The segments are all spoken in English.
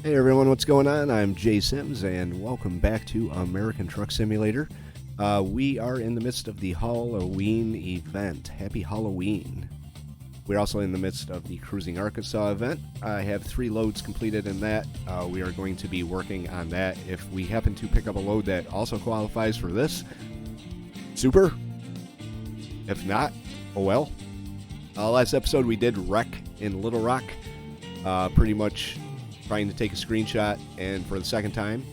Hey everyone, what's going on? I'm Jay Sims, and welcome back to American Truck Simulator. We are in the midst of the Hauloween event. Happy Halloween. We're also in the midst of the Cruising Arkansas event. I have 3 loads completed in that. We are going to be working on that. If we happen to pick up a load that also qualifies for this, super. If not, oh well. Last episode we did wreck in Little Rock. Pretty much trying to take a screenshot, and for the second time,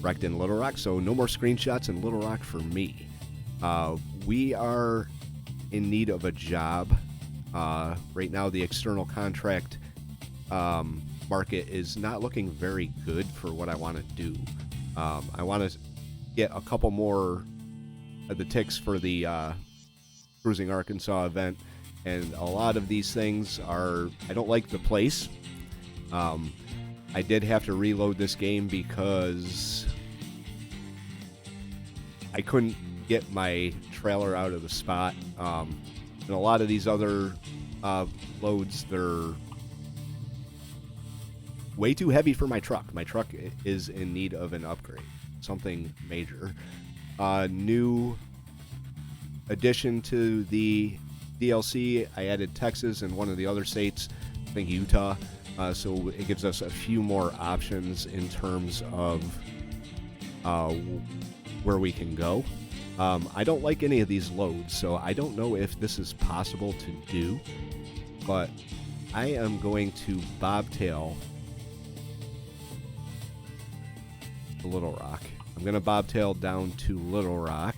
wrecked in Little Rock, so no more screenshots in Little Rock for me. We are in need of a job. Right now, the external contract market is not looking very good for what I want to do. I want to get a couple more of the ticks for the Cruising Arkansas event, and a lot of these things are, I don't like the place. I did have to reload this game because I couldn't get my trailer out of the spot. And a lot of these other loads, they're way too heavy for my truck. My truck is in need of an upgrade, something major. New addition to the DLC, I added Texas and one of the other states, I think Utah. So it gives us a few more options in terms of where we can go. I don't like any of these loads, so I don't know if this is possible to do, but I am going to bobtail to Little Rock. I'm going to bobtail down to Little Rock,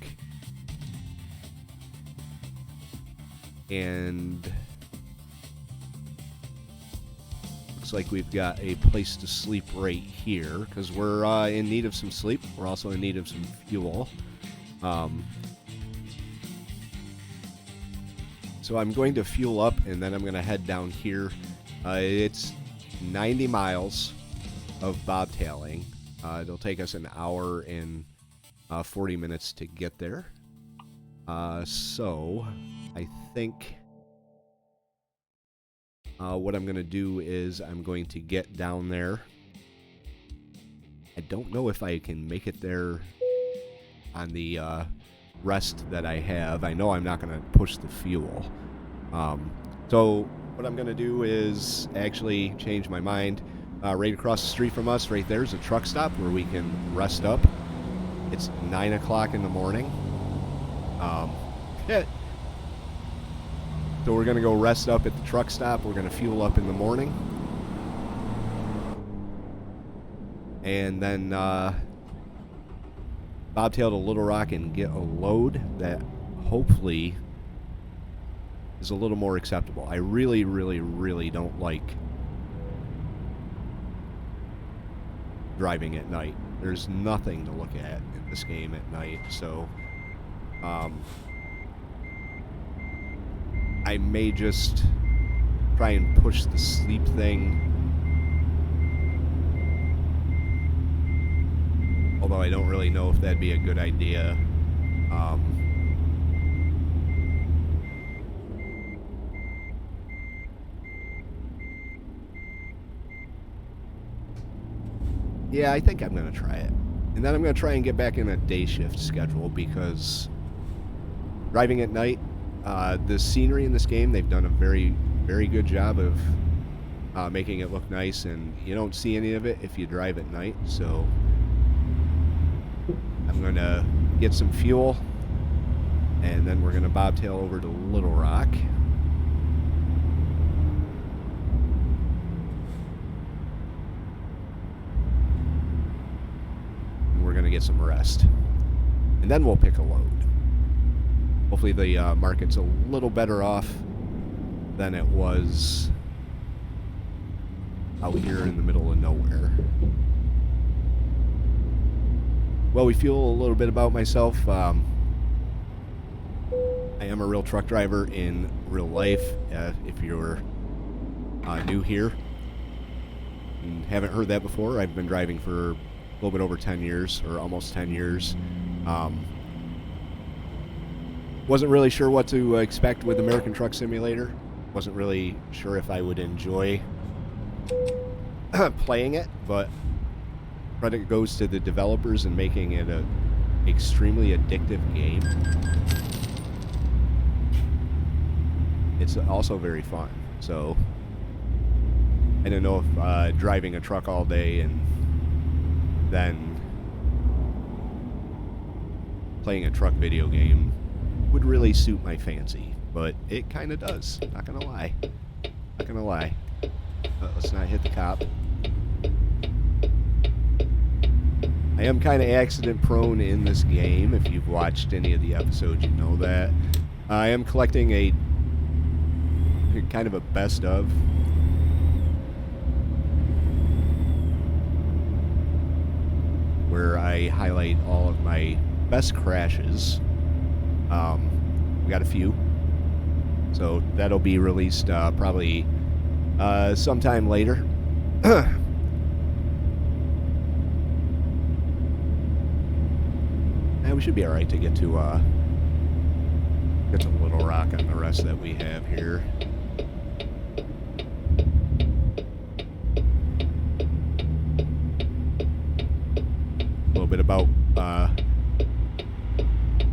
and like we've got a place to sleep right here because we're in need of some sleep. We're also in need of some fuel. So I'm going to fuel up, and then I'm going to head down here. It's 90 miles of bobtailing. It'll take us an hour and 40 minutes to get there. So I think what I'm going to do is I'm going to get down there. I don't know if I can make it there on the rest that I have. I know I'm not going to push the fuel. So what I'm going to do is actually change my mind. Right across the street from us, right there's a truck stop where we can rest up. It's 9 o'clock in the morning. So we're going to go rest up at the truck stop. We're going to fuel up in the morning. And then bobtail to Little Rock and get a load that hopefully is a little more acceptable. I really, really, really don't like driving at night. There's nothing to look at in this game at night, so I may just try and push the sleep thing. Although I don't really know if that'd be a good idea. Yeah, I think I'm going to try it. And then I'm going to try and get back in a day shift schedule because driving at night, the scenery in this game, they've done a very, very good job of making it look nice, and you don't see any of it if you drive at night. So I'm going to get some fuel, and then we're going to bobtail over to Little Rock. And we're going to get some rest, and then we'll pick a load. Hopefully the market's a little better off than it was out here in the middle of nowhere. Well, we feel a little bit about myself. I am a real truck driver in real life. If you're new here and haven't heard that before, I've been driving for a little bit over 10 years, or almost 10 years. Wasn't really sure what to expect with American Truck Simulator. Wasn't really sure if I would enjoy playing it, but credit goes to the developers in making it a extremely addictive game. It's also very fun. So I don't know if driving a truck all day and then playing a truck video game would really suit my fancy, but it kind of does. Not gonna lie. Not gonna lie. Let's not hit the cop. I am kind of accident prone in this game. If you've watched any of the episodes, you know that. I am collecting a kind of a best of. Where I highlight all of my best crashes. We got a few. So that'll be released probably sometime later. And we should be alright to get to Little Rock on the rest that we have here. A little bit about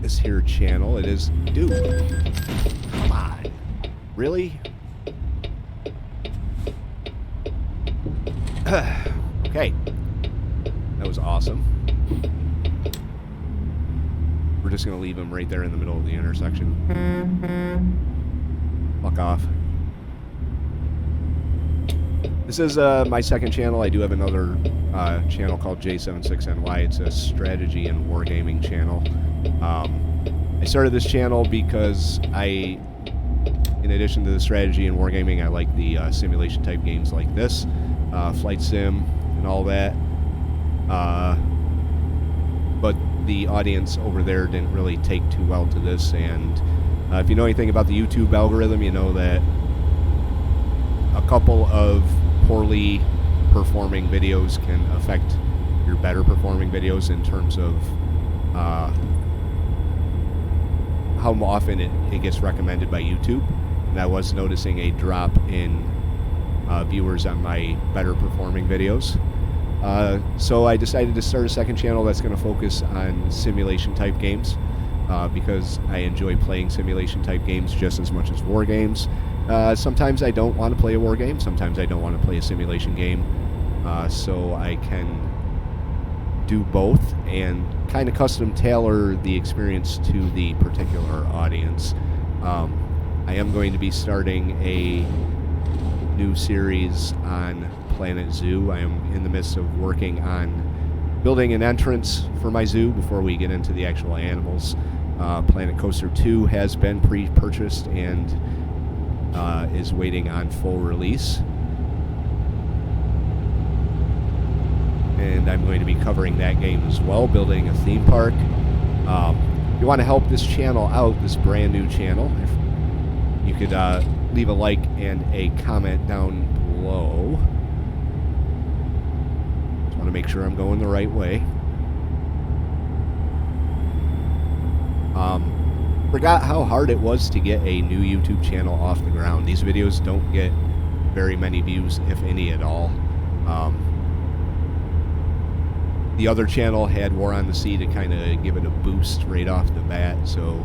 this here channel. It is... Dude! Come on. Really? Okay. That was awesome. We're just gonna leave him right there in the middle of the intersection. Fuck off. This is my second channel. I do have another channel called J76NY. It's a strategy and wargaming channel. I started this channel because in addition to the strategy and wargaming, I like the simulation type games like this, Flight Sim and all that. But the audience over there didn't really take too well to this, and if you know anything about the YouTube algorithm, you know that a couple of poorly performing videos can affect your better performing videos in terms of how often it gets recommended by YouTube. And I was noticing a drop in viewers on my better performing videos. So I decided to start a second channel that's going to focus on simulation type games, because I enjoy playing simulation type games just as much as war games. Sometimes I don't want to play a war game, sometimes I don't want to play a simulation game, so I can do both and kind of custom tailor the experience to the particular audience. I am going to be starting a new series on Planet Zoo. I am in the midst of working on building an entrance for my zoo before we get into the actual animals. Planet Coaster 2 has been pre-purchased and is waiting on full release. And I'm going to be covering that game as well, building a theme park. If you want to help this channel out, this brand new channel, if you could leave a like and a comment down below. Just want to make sure I'm going the right way. Forgot how hard it was to get a new YouTube channel off the ground. These videos don't get very many views, if any at all. The other channel had War on the Sea to kind of give it a boost right off the bat, so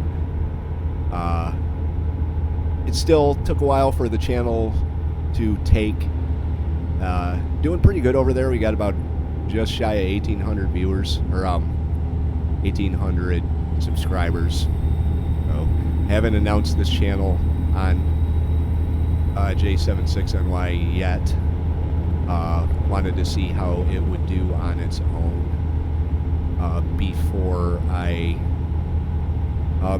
it still took a while for the channel to take. Doing pretty good over there. We got about just shy of 1,800 viewers, or 1,800 subscribers. So, haven't announced this channel on J76NY yet. Wanted to see how it would do on its own before I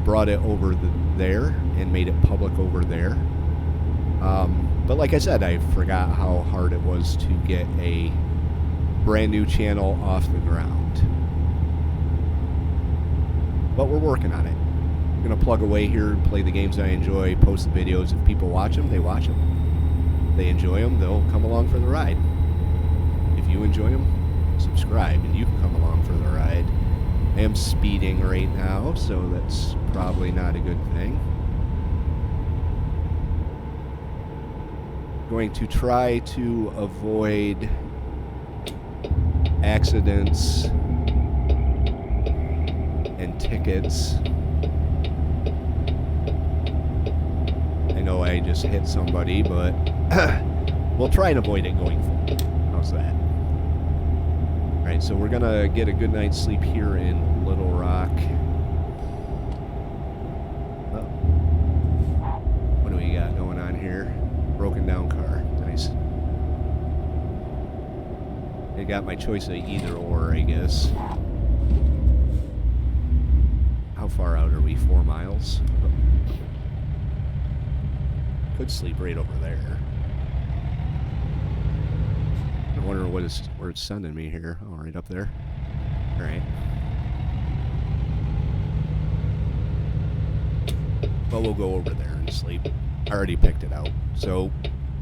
brought it over there and made it public over there. But like I said, I forgot how hard it was to get a brand new channel off the ground. But we're working on it. I'm going to plug away here, play the games I enjoy, post the videos. If people watch them, they watch them. If they enjoy them, they'll come along for the ride. If you enjoy them, subscribe and you can come along for the ride. I am speeding right now, so that's probably not a good thing. Going to try to avoid accidents and tickets. I know I just hit somebody, but we'll try and avoid it going forward. How's that? Alright, so we're gonna get a good night's sleep here in Little Rock. Oh. What do we got going on here? Broken down car. Nice. I got my choice of either or, I guess. How far out are we? 4 miles? Oh. Could sleep right over there. I wonder where it's sending me here. Oh, right up there. Alright. Well, we'll go over there and sleep. I already picked it out. So,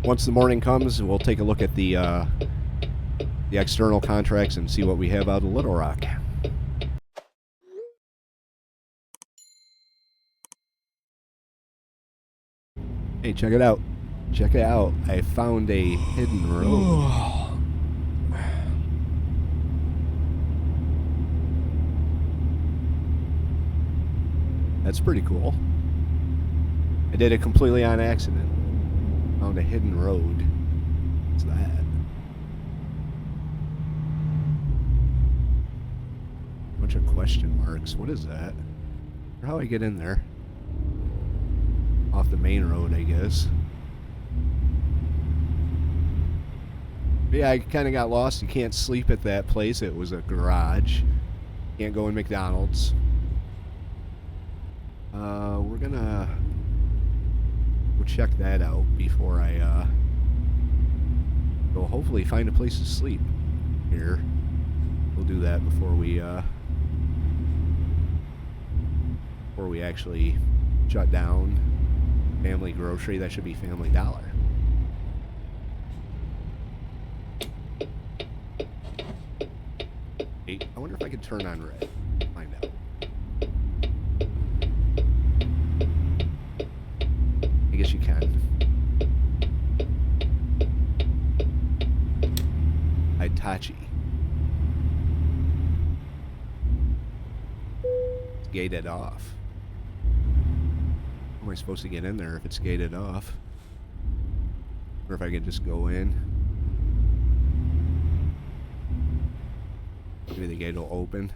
once the morning comes, we'll take a look at the external contracts and see what we have out of Little Rock. Hey, check it out. Check it out. I found a hidden road. That's pretty cool. I did it completely on accident. Found a hidden road. What's that? Bunch of question marks. What is that? How do I get in there? Off the main road, I guess. But yeah, I kind of got lost. You can't sleep at that place. It was a garage. Can't go in McDonald's. We're gonna go check that out before I go hopefully find a place to sleep here. We'll do that before we actually shut down Family Grocery. That should be Family Dollar. Hey, I wonder if I can turn on red. Find out. I guess you can. Hitachi. It's gated off. How am I supposed to get in there if it's gated off? Or if I could just go in. Maybe the gate will open.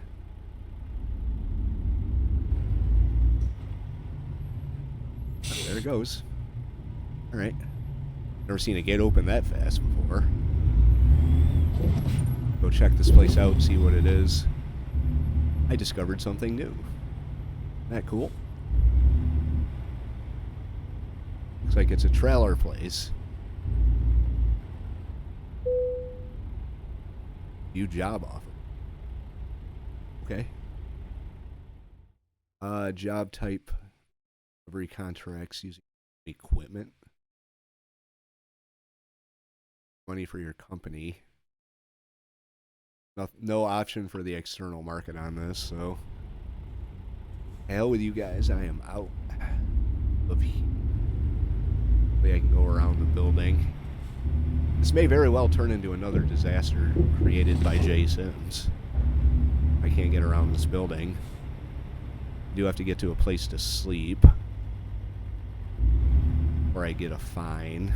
Oh, there it goes. Alright. Never seen a gate open that fast before. Go check this place out and see what it is. I discovered something new. Isn't that cool? Looks like it's a trailer place. New job offer. Okay. Job type. Delivery contracts using equipment. Money for your company. No option for the external market on this, so hell with you guys. I am out of here. Hopefully I can go around the building. This may very well turn into another disaster created by Jay Sims. I can't get around this building. I do have to get to a place to sleep, or I get a fine.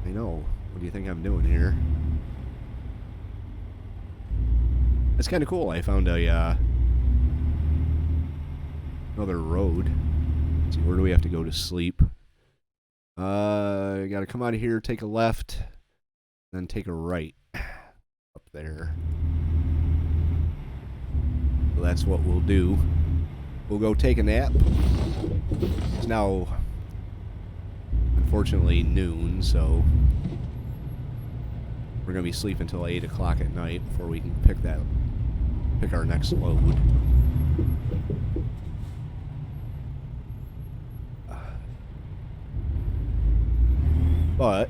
I know. What do you think I'm doing here? That's kind of cool. I found a another road. Let's see, where do we have to go to sleep? Got to come out of here, take a left, then take a right up there. So that's what we'll do. We'll go take a nap. It's now unfortunately noon, so we're gonna be sleeping until 8 o'clock at night before we can pick our next load. But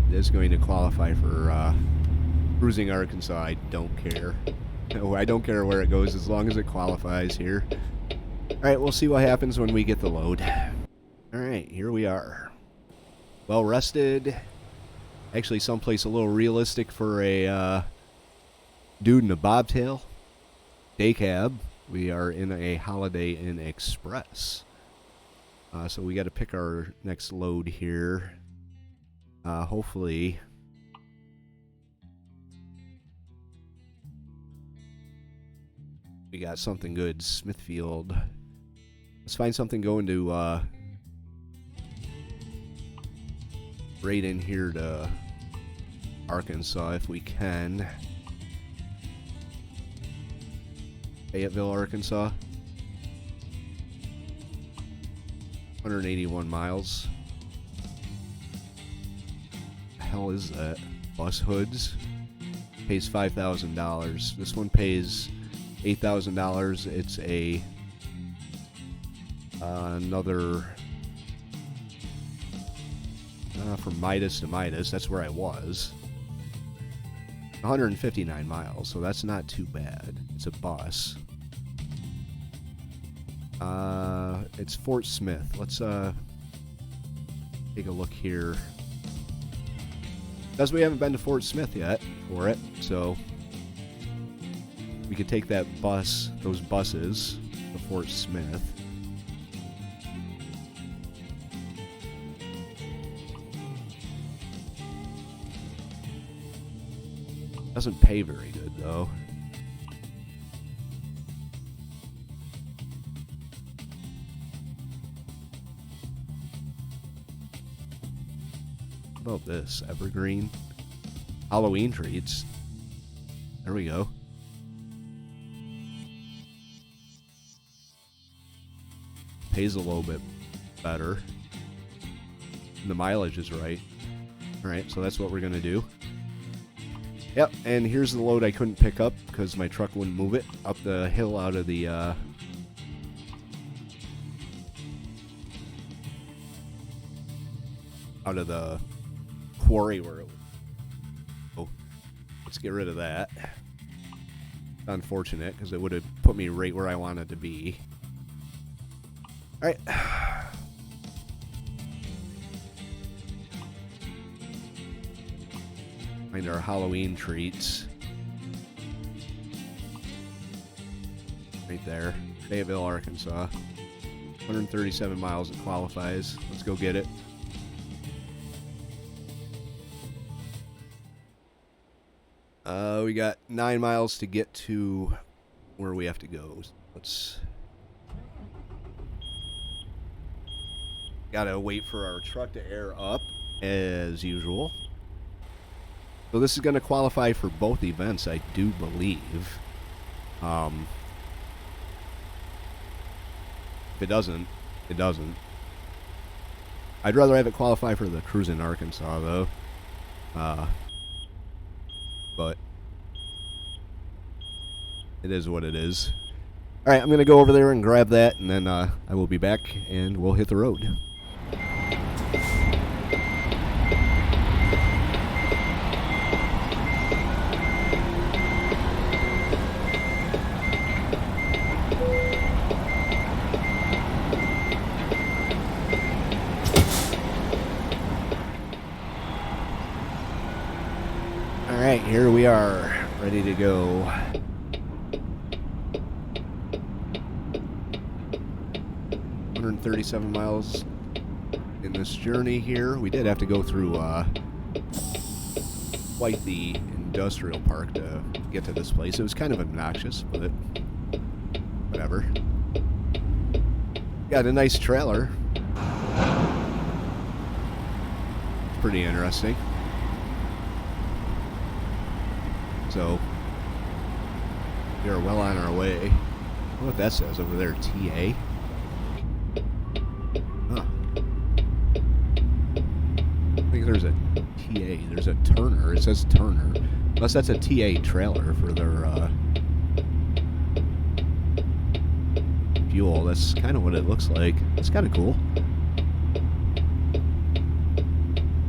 it is going to qualify for cruising Arkansas. I don't care. No, I don't care where it goes as long as it qualifies here. Alright, we'll see what happens when we get the load. Alright, here we are. Well rested. Actually, someplace a little realistic for a dude in a bobtail. Day cab. We are in a Holiday Inn Express. So we got to pick our next load here. Hopefully... we got something good. Smithfield. Let's find something going to right in here to Arkansas if we can. Fayetteville, Arkansas. 181 miles. The hell is that? Bus Hoods. Pays $5,000. This one pays $8,000. It's a another from Midas to Midas. That's where I was. 159 miles, so that's not too bad. It's a bus. It's Fort Smith. Let's take a look here. Because we haven't been to Fort Smith yet for it, so we could take that bus, those buses, to Fort Smith. Doesn't pay very good, though. How about this? Evergreen. Halloween treats. There we go. Pays a little bit better. And the mileage is right. Alright, so that's what we're going to do. Yep, and here's the load I couldn't pick up because my truck wouldn't move it up the hill out of the out of the quarry where it was. Oh, let's get rid of that. It's unfortunate because it would have put me right where I wanted to be. All right. Find our Halloween treats. Right there. Fayetteville, Arkansas. 137 miles it qualifies. Let's go get it. We got 9 miles to get to where we have to go. Let's... Gotta wait for our truck to air up, as usual. So this is going to qualify for both events, I do believe. If it doesn't, it doesn't. I'd rather have it qualify for the cruise in Arkansas, though. But it is what it is. Alright, I'm going to go over there and grab that, and then I will be back, and we'll hit the road. Alright, here we are, ready to go. $137 miles in this journey here. We did have to go through quite the industrial park to get to this place. It was kind of obnoxious, but whatever. Got a nice trailer. It's pretty interesting. So, we are well on our way. I don't know what that says over there, TA. Huh. I think there's a TA. There's a Turner. It says Turner. Unless that's a TA trailer for their fuel. That's kind of what it looks like. It's kind of cool.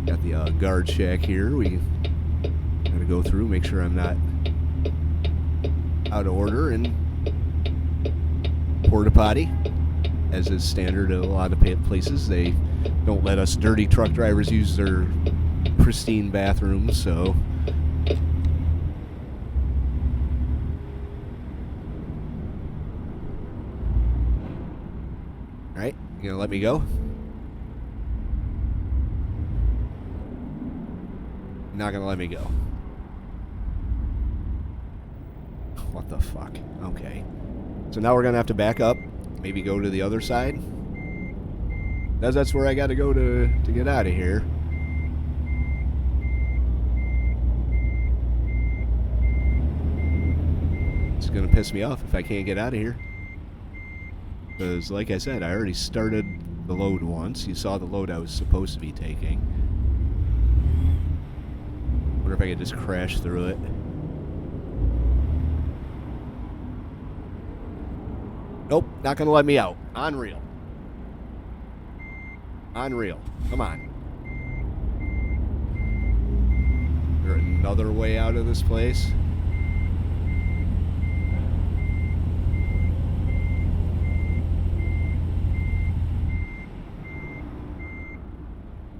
Got the guard shack here. We gotta go through, make sure I'm not out of order, and porta potty, as is standard at a lot of places. They don't let us dirty truck drivers use their pristine bathrooms, so... Alright, you gonna let me go? Not gonna let me go. What the fuck? Okay. So now we're gonna have to back up. Maybe go to the other side. That's where I gotta go to get out of here. It's gonna piss me off if I can't get out of here. Because, like I said, I already started the load once. You saw the load I was supposed to be taking. Wonder if I could just crash through it. Nope, not gonna let me out. Unreal. Unreal. Come on. Is there another way out of this place?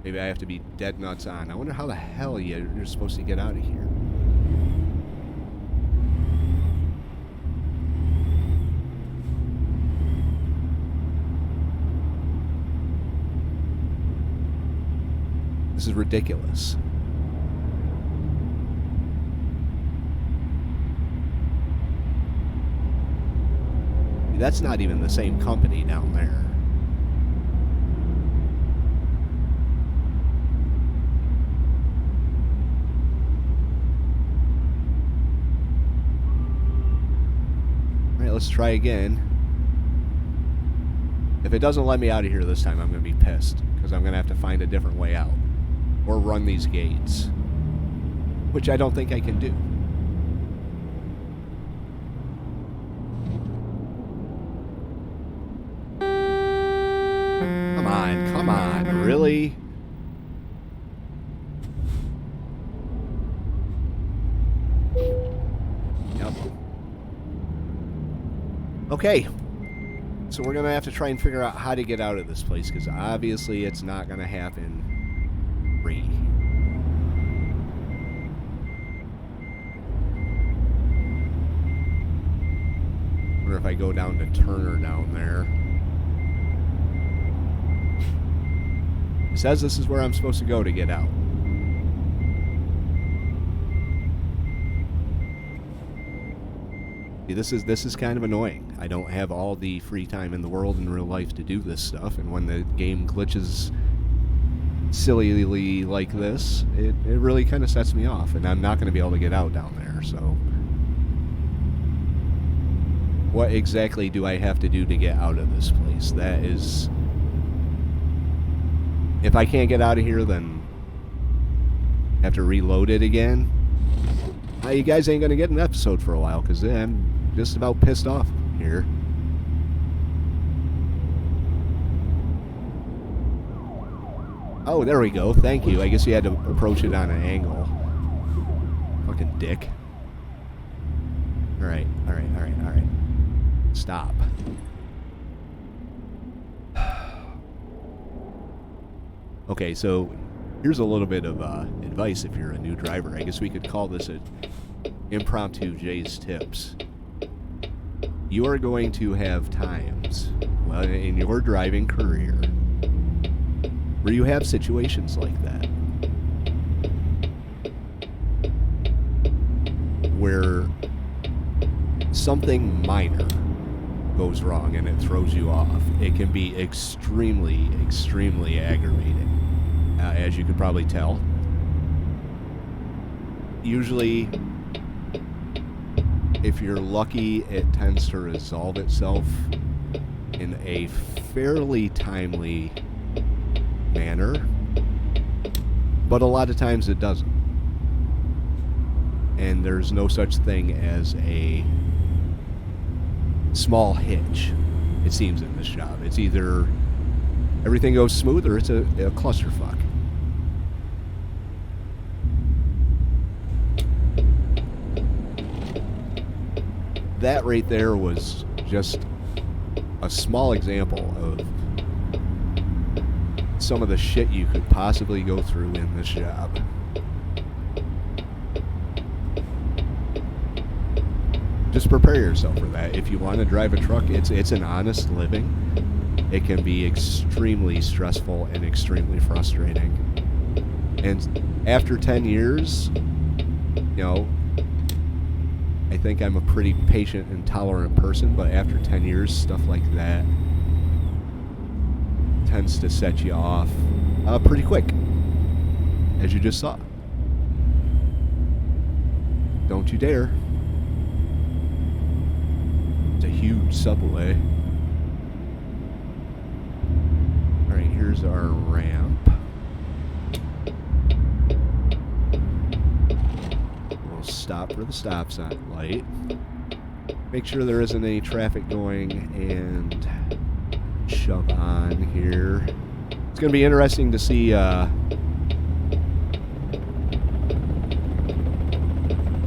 Maybe I have to be dead nuts on. I wonder how the hell you're supposed to get out of here. This is ridiculous. That's not even the same company down there. Alright, let's try again. If it doesn't let me out of here this time, I'm going to be pissed. Because I'm going to have to find a different way out. Or run these gates. Which I don't think I can do. Come on, really? Yep. Okay. So we're going to have to try and figure out how to get out of this place, because obviously it's not going to happen free. I wonder if I go down to Turner down there. It says this is where I'm supposed to go to get out. See, this is kind of annoying. I don't have all the free time in the world in real life to do this stuff, and when the game glitches sillily like this, it really kind of sets me off, and I'm not going to be able to get out down there, so... What exactly do I have to do to get out of this place? That is... If I can't get out of here, then I have to reload it again. You guys ain't going to get an episode for a while, because I'm just about pissed off here. Oh, there we go. Thank you. I guess you had to approach it on an angle. Fucking dick. Alright, alright, alright, alright. Stop. Okay, so here's a little bit of advice if you're a new driver. I guess we could call this an impromptu Jay's Tips. You are going to have times, well, in your driving career, where you have situations like that, where something minor goes wrong and it throws you off. It can be extremely, extremely aggravating, as you could probably tell. Usually, if you're lucky, it tends to resolve itself in a fairly timely manner, but a lot of times it doesn't. And there's no such thing as a small hitch, it seems, in this job. It's either everything goes smooth or it's a clusterfuck. That right there was just a small example of some of the shit you could possibly go through in this job. Just prepare yourself for that. If you want to drive a truck, it's an honest living. It can be extremely stressful and extremely frustrating. And after 10 years, you know, I think I'm a pretty patient and tolerant person, but after 10 years, stuff like that tends to set you off pretty quick, as you just saw. Don't you dare. It's a huge subway. Alright, here's our ramp. We'll stop for the stop sign light. Make sure there isn't any traffic going and shove on here. It's going to be interesting to see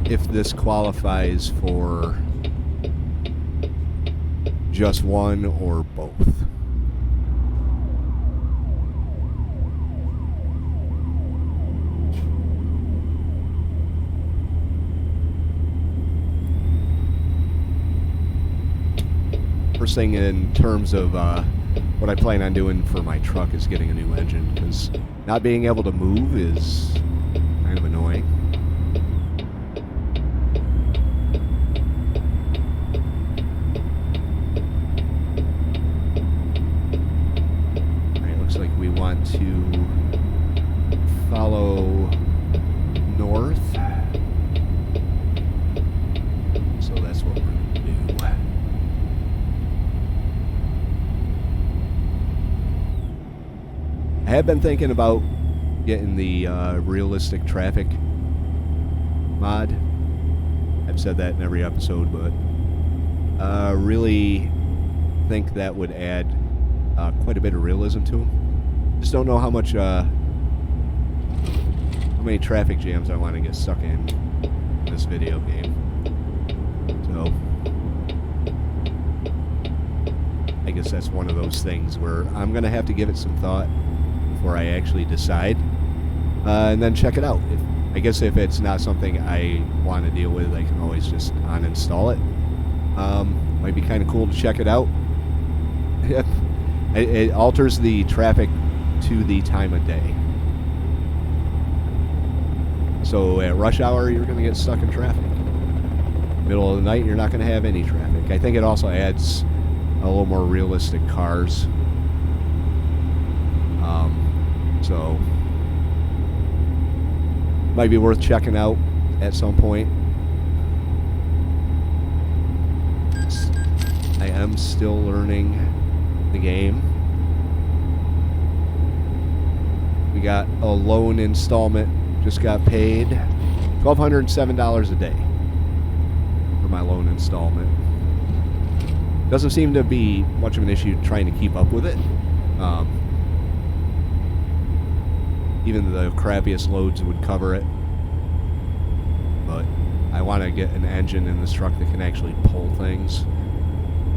if this qualifies for just one or both. First thing in terms of what I plan on doing for my truck is getting a new engine, because not being able to move is kind of annoying. Alright, looks like we want to follow north. So that's what we're going to do. I have been thinking about getting the realistic traffic mod. I've said that in every episode, but really think that would add quite a bit of realism to them. Just don't know how many traffic jams I want to get stuck in this video game. So I guess that's one of those things where I'm going to have to give it some thought before I actually decide, and then check it out. I guess if it's not something I want to deal with, I can always just uninstall it. Might be kind of cool to check it out. It alters the traffic to the time of day. So at rush hour, you're going to get stuck in traffic. Middle of the night, you're not going to have any traffic. I think it also adds a little more realistic cars. So might be worth checking out at some point. I am still learning the game. We got a loan installment, just got paid $1,207 a day for my loan installment. Doesn't seem to be much of an issue trying to keep up with it. Even the crappiest loads would cover it. But I want to get an engine in this truck that can actually pull things.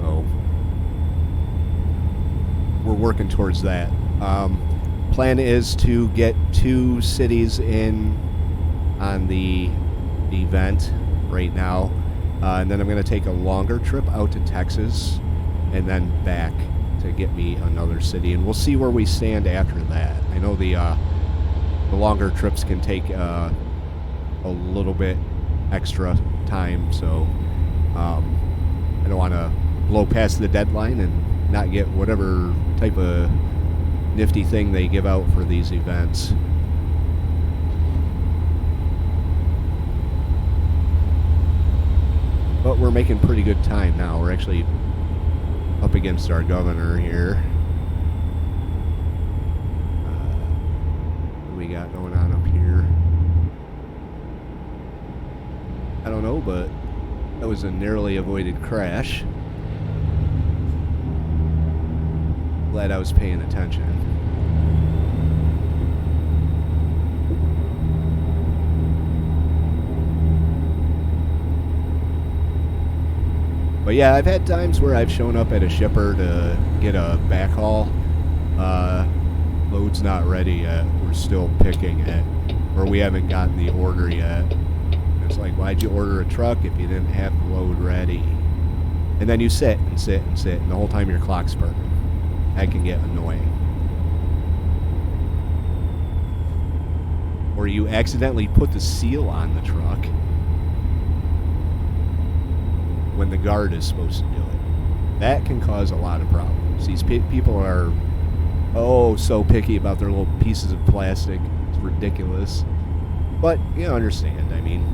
So we're working towards that. Plan is to get 2 cities in on the event right now. And then I'm going to take a longer trip out to Texas and then back to get me another city. And we'll see where we stand after that. I know the longer trips can take a little bit extra time, so I don't want to blow past the deadline and not get whatever type of nifty thing they give out for these events. But we're making pretty good time now. We're actually up against our governor here. What we got going on up here? I don't know, but that was a narrowly avoided crash. Glad I was paying attention. But yeah, I've had times where I've shown up at a shipper to get a backhaul. Load's not ready yet. We're still picking it. Or we haven't gotten the order yet. It's like, why'd you order a truck if you didn't have the load ready? And then you sit and sit and sit, and the whole time your clock's burning. That can get annoying. Or you accidentally put the seal on the truck when the guard is supposed to do it. That can cause a lot of problems. These people are, so picky about their little pieces of plastic. It's ridiculous. But, you understand. I mean,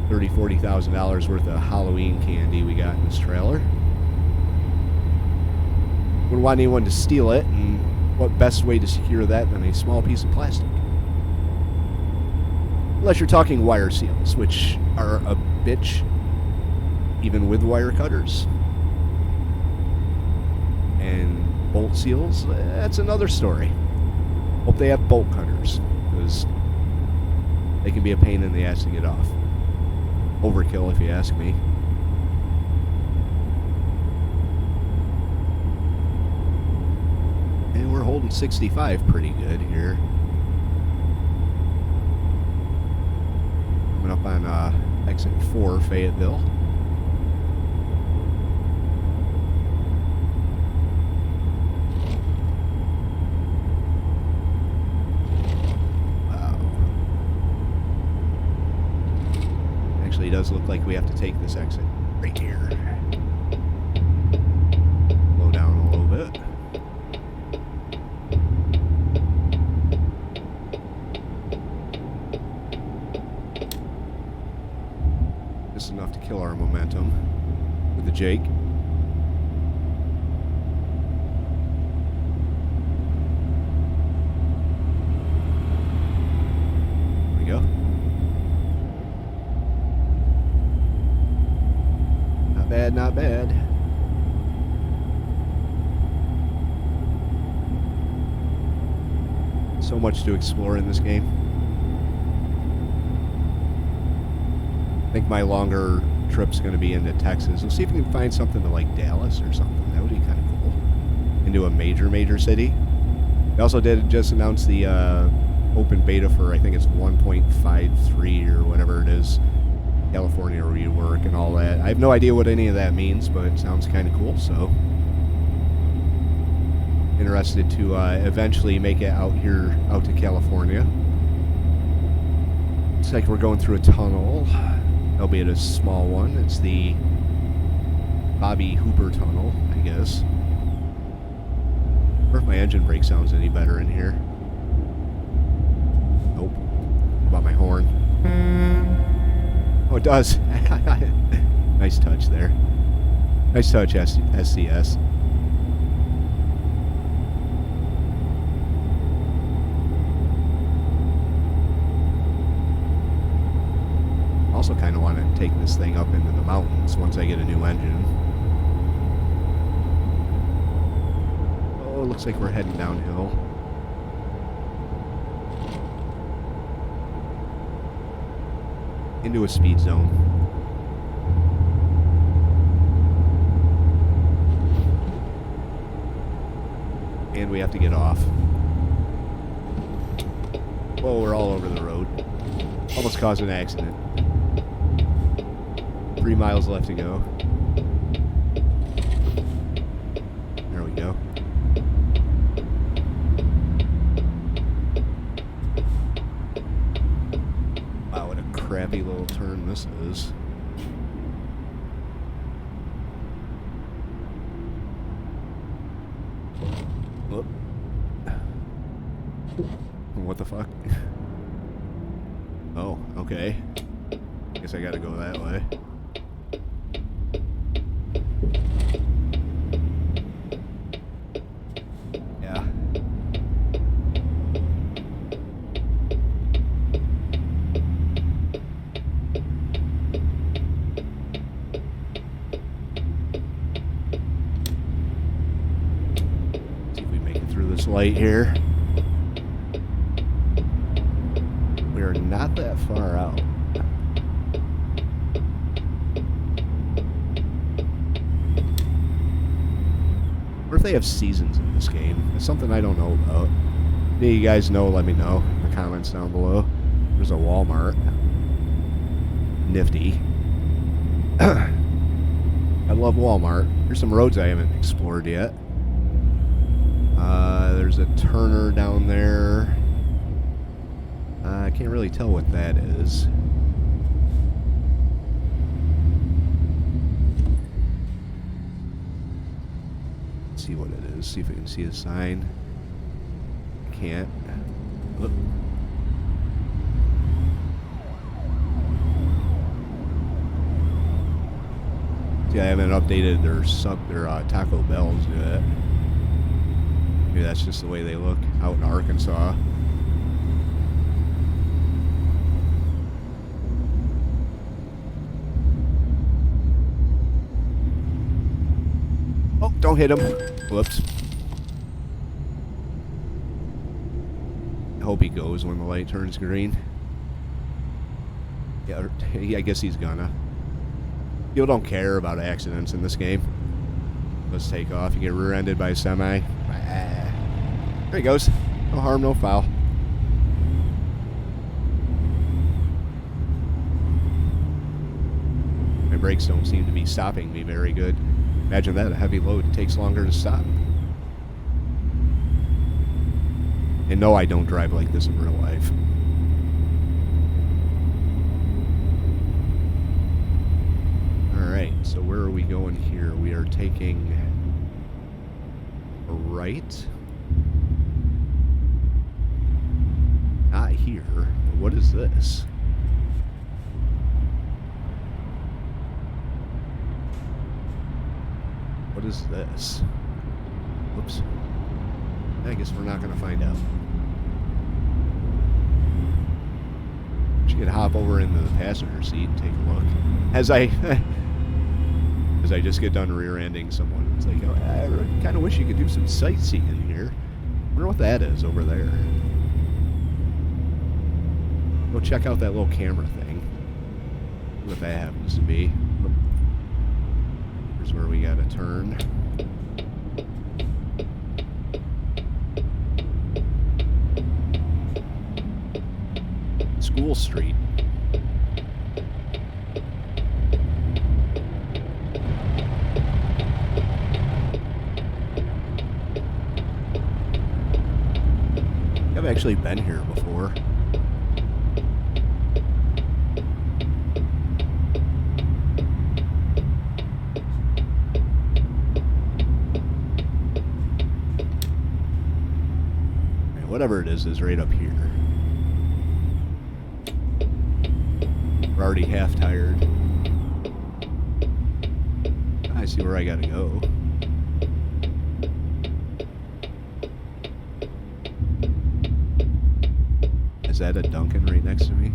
$30,000, $40,000 worth of Halloween candy we got in this trailer. Wouldn't want anyone to steal it, and what best way to secure that than a small piece of plastic? Unless you're talking wire seals, which are a bitch, even with wire cutters. And bolt seals, that's another story. Hope they have bolt cutters, because they can be a pain in the ass to get off. Overkill, if you ask me. And we're holding 65 pretty good here. Coming up on exit 4, Fayetteville. It does look like we have to take this exit right here. Slow down a little bit. Just enough to kill our momentum with the Jake. There we go. Bad, not bad. So much to explore in this game. I think my longer trip's going to be into Texas. We'll see if we can find something to like Dallas or something. That would be kind of cool. Into a major city. They also did just announce the open beta for, I think it's 1.53 or whatever it is. California rework and all that. I have no idea what any of that means, but it sounds kind of cool, so interested to eventually make it out to California. Looks like we're going through a tunnel, albeit a small one. It's the Bobby Hooper tunnel, I guess. Or if my engine brake sounds any better in here. Nope. What about my horn? Oh, it does. Nice touch there. Nice touch, SCS. Also kind of want to take this thing up into the mountains once I get a new engine. Oh, looks like we're heading downhill. Into a speed zone. And we have to get off. Whoa, we're all over the road. Almost caused an accident. 3 miles left to go. There we go. Crappy little turn this is. Whoop. What the fuck? Oh, okay. Guess I gotta go that way. Yeah. Light here. We are not that far out. if they have seasons in this game. It's something I don't know about. If you guys know, let me know in the comments down below. There's a Walmart. Nifty. I love Walmart. There's some roads I haven't explored yet. There's a Turner down there. I can't really tell what that is. Let's see what it is. See if I can see a sign. Can't. Look. See, I haven't updated their Taco Bells yet. Maybe that's just the way they look out in Arkansas. Oh, don't hit him. Whoops. I hope he goes when the light turns green. Yeah, I guess he's gonna. People don't care about accidents in this game. Let's take off. You get rear-ended by a semi. There he goes. No harm, no foul. My brakes don't seem to be stopping me very good. Imagine that, a heavy load takes longer to stop. And no, I don't drive like this in real life. Alright, so where are we going here? We are taking a right. Not here. What is this? What is this? Whoops. I guess we're not going to find out. Should hop over into the passenger seat and take a look. As I just get done rear-ending someone. It's like, oh, I kind of wish you could do some sightseeing here. I wonder what that is over there. Go check out that little camera thing. What that happens to be. Here's where we gotta turn. School Street. I've actually been here before. Whatever it is right up here. We're already half tired. I see where I gotta go. Is that a Dunkin' right next to me?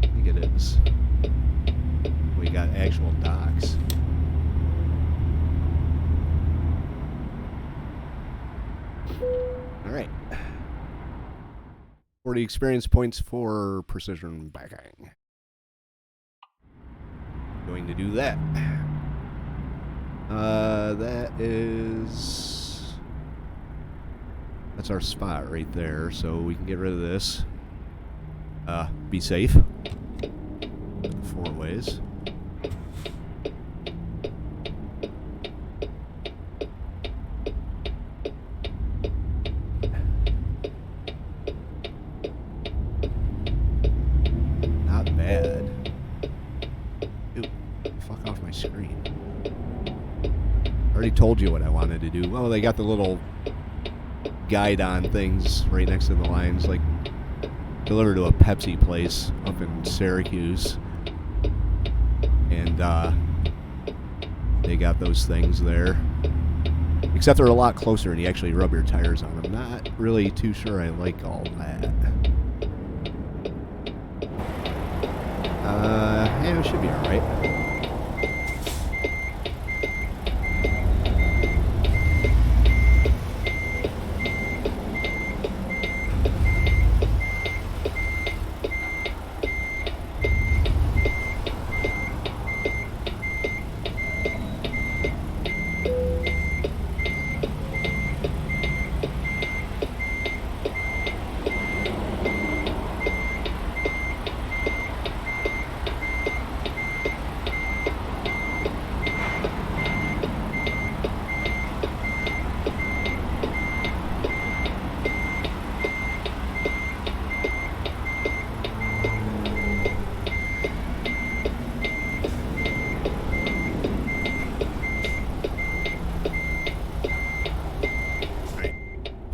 I think it is. We got actual docks. Alright. 40 experience points for precision backing. Going to do that. That's our spot right there, so we can get rid of this. Be safe. 4 ways. Told you what I wanted to do. Well, they got the little guide-on things right next to the lines, like delivered to a Pepsi place up in Syracuse, and they got those things there. Except they're a lot closer, and you actually rub your tires on them. Not really too sure I like all that. Yeah, it should be all right.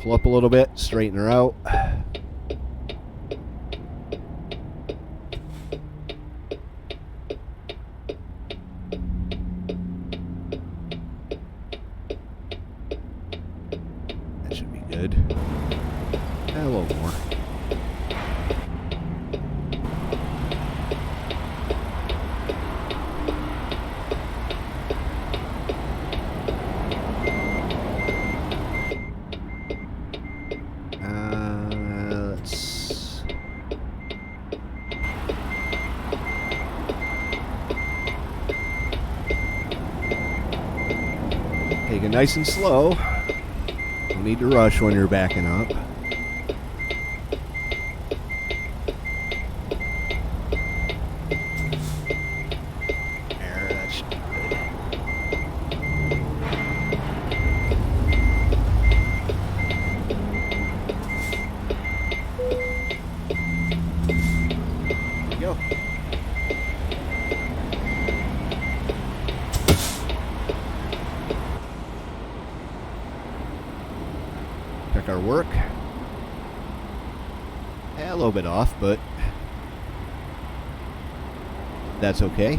Pull up a little bit, straighten her out. That should be good. A little more. Take it nice and slow. Don't need to rush when you're backing up. There, that should be good. There we go. Check our work. Yeah, a little bit off, but that's okay.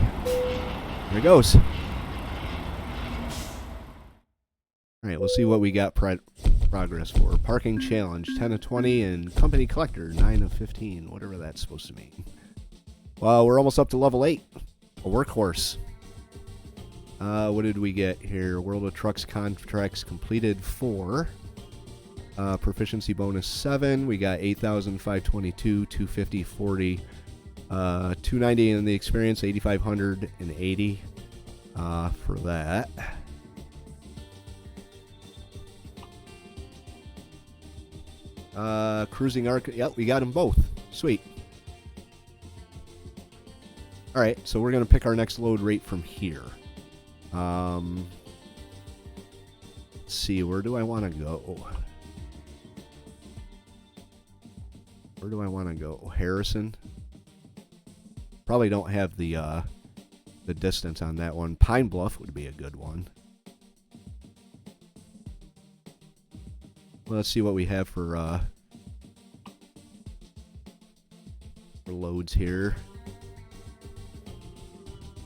There it goes. Alright, we'll see what we got progress for. Parking challenge, 10 of 20, and company collector, 9 of 15, whatever that's supposed to mean. Well, we're almost up to level 8. A workhorse. What did we get here? World of Trucks contracts completed 4. Proficiency bonus 7. We got 8,522, 250, 40, 290 in the experience, 8,580 for that. Cruising arc. Yep, we got them both. Sweet. All right, so we're gonna pick our next load rate from here. Let's see, where do I want to go? Where do I want to go? Harrison. Probably don't have the distance on that one. Pine Bluff would be a good one. Well, let's see what we have for loads here.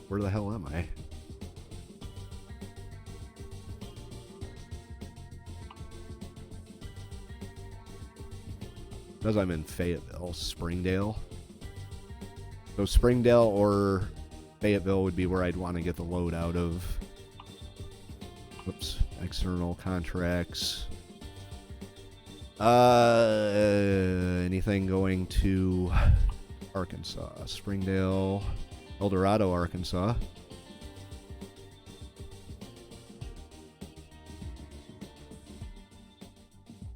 Where the hell am I? Because I'm in Fayetteville, Springdale. So Springdale or Fayetteville would be where I'd want to get the load out of. Whoops, external contracts. Anything going to Arkansas, Springdale, El Dorado, Arkansas.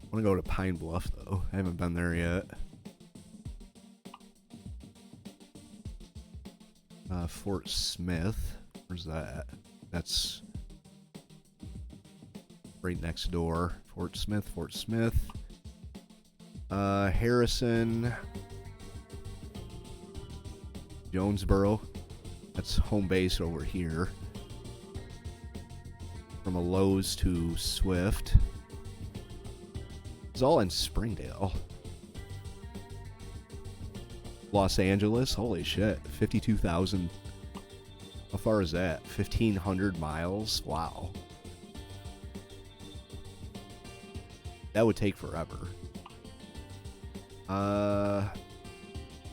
I want to go to Pine Bluff, though. I haven't been there yet. Fort Smith. Where's that? That's right next door. Fort Smith, Fort Smith. Harrison. Jonesboro. That's home base over here. From a Lowe's to Swift. It's all in Springdale. Los Angeles, holy shit, 52,000. How far is that? 1,500 miles? Wow. That would take forever. Where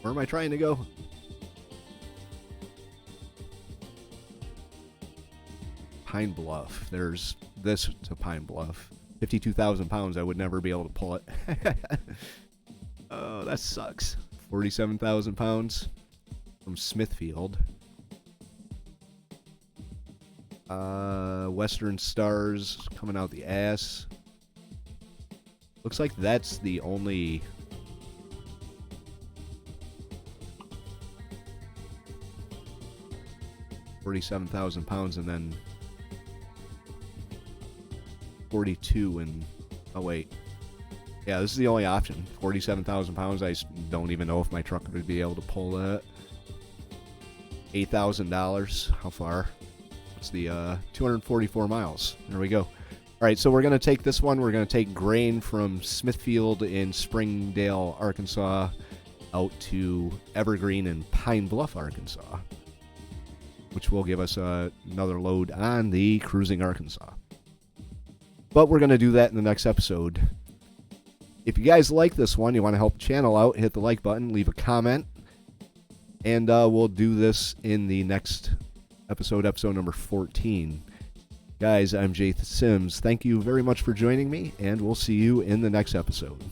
am I trying to go? Pine Bluff. There's this to Pine Bluff. 52,000 pounds, I would never be able to pull it. Oh, that sucks. 47,000 pounds from Smithfield. Western Stars coming out the ass. Looks like that's the only... $47,000 pounds and then 42 and... Oh, wait. Yeah, this is the only option. 47,000 pounds. I don't even know if my truck would be able to pull that. $8,000. How far? What's the 244 miles? There we go. All right, so we're going to take this one. We're going to take grain from Smithfield in Springdale, Arkansas, out to Evergreen and Pine Bluff, Arkansas, which will give us another load on the Cruising Arkansas. But we're going to do that in the next episode. If you guys like this one, you want to help the channel out, hit the like button, leave a comment, and we'll do this in the next episode number 14. Guys, I'm Jay Sims. Thank you very much for joining me, and we'll see you in the next episode.